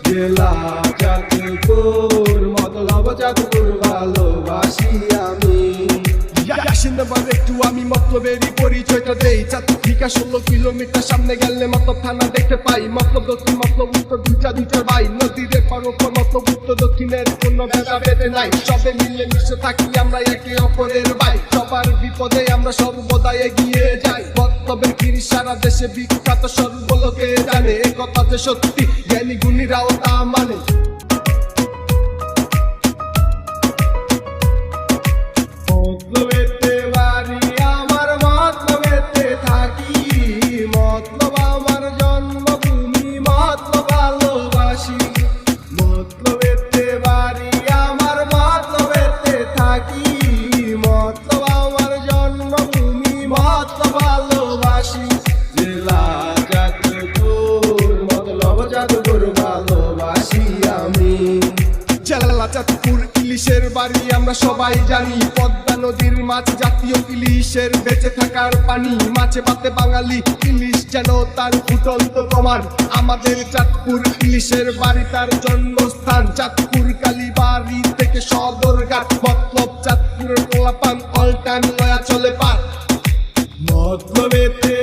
জেলা চাঁদপুর মতলব চাঁদপুর ভালোবাসি আমি। একটু আমি মতলবেরই পরিচয়টা দেই। চাঁদপুর থেকে 16 কিলোমিটার সামনে গেলে মতলব থানা দেখতে পাই। মতলব দক্ষিণ মতলব উত্তর দুইটার ভাই। নদীর এপার ওপর মতলব উত্তর দক্ষিণের কোনো ভেদাভেদ নাই। সবে মিলে মিশে থাকি আমরা একে অপরের ভাই। সবার বিপদে আমরা সর্বদাই এগিয়ে যাই। মতলবের গিরি সারা দেশে বিখ্যাত, সর্বলোকে জানে। এ কথা যে সত্যি জ্ঞানী গুণীরাও তা মানে। মতলবেতে বাড়ি আমার, মতলবেতে থাকি। মতলব আমার জন্মভূমি, মতলব ভালোবাসি। মতলবেতে বাড়ি আমার, মতলবেতে থাকি। মতলব আমার জন্মভূমি, মতলব ভালোবাসি। জেলা চাঁদপুর মতলব চাঁদপুর ভালোবাসি আমি। জেলা চাঁদপুর ইলিশের বাড়ি আমরা সবাই জানি। পদ্মা নদীর মাছ জাতীয় ইলিশের বেঁচে থাকার পানি। মাছে ভাতে বাঙালি ইলিশ যেন তার ফুটন্ত প্রমাণ। আমাদের চাঁদপুর ইলিশের বাড়ি তার জন্মস্থান। চাঁদপুর কালীবাড়ি থেকে সদরঘাট। মতলব চাঁদপুরের পোলাপান অল টাইম লয়া চলে পার। মতলবেতে